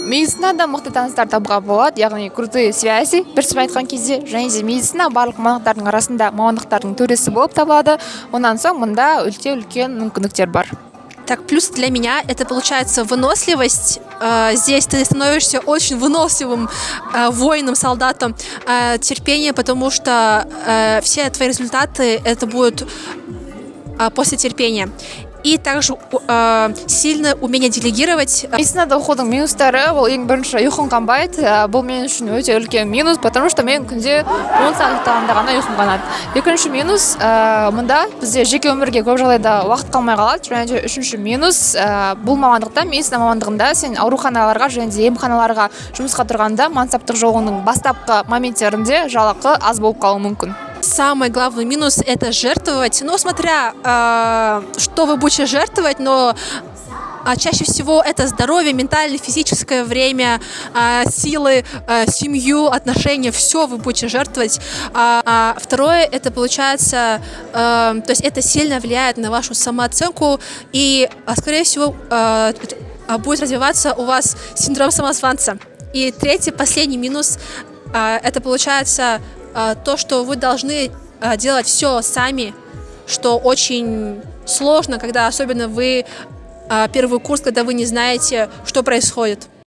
медицинада мықты таныстар табуға болады, яғни крутые связи, бір сөзбен айтқан кезде, және де медицина барлық мамандықтардың арасында мамандықтардың төресі болып табылады. Онан соң мұнда өте үлкен мүмкіндіктер бар. Так, плюс для меня это получается выносливость. Здесь ты становишься очень выносливым воином, солдатом. Терпение, потому что все твои результаты это будут после терпения. И также сильное умение делегировать. Медицинада оқудың минустары, ол ең бірінші ұйқың қанбайды. Бұл мен үшін өте үлкен минус, потому что мен күнде 10 сағат ұйықтағанда ғана ұйқым қанады. Екінші минус, мұнда бізде жеке өмірге көп жағдайда уақыт қалмай қалады. Және де үшінші минус, бұл мамандықта, медицина мамандығында сен ауруханаларға және де емханаларға жұмысқа тұрғанда мансаптық жолыңның бастапқы моменттерінде жалақы аз болып қалуы мүмкін. Самый главный минус – это жертвовать. Ну, смотря, что вы будете жертвовать, но чаще всего это здоровье, ментальное, физическое время, силы, семью, отношения, все вы будете жертвовать. Второе, это получается, то есть это сильно влияет на вашу самооценку и, скорее всего, будет развиваться у вас синдром самозванца. И третий, последний минус, это получается то, что вы должны делать все сами, что очень сложно, когда особенно вы первый курс, когда вы не знаете, что происходит.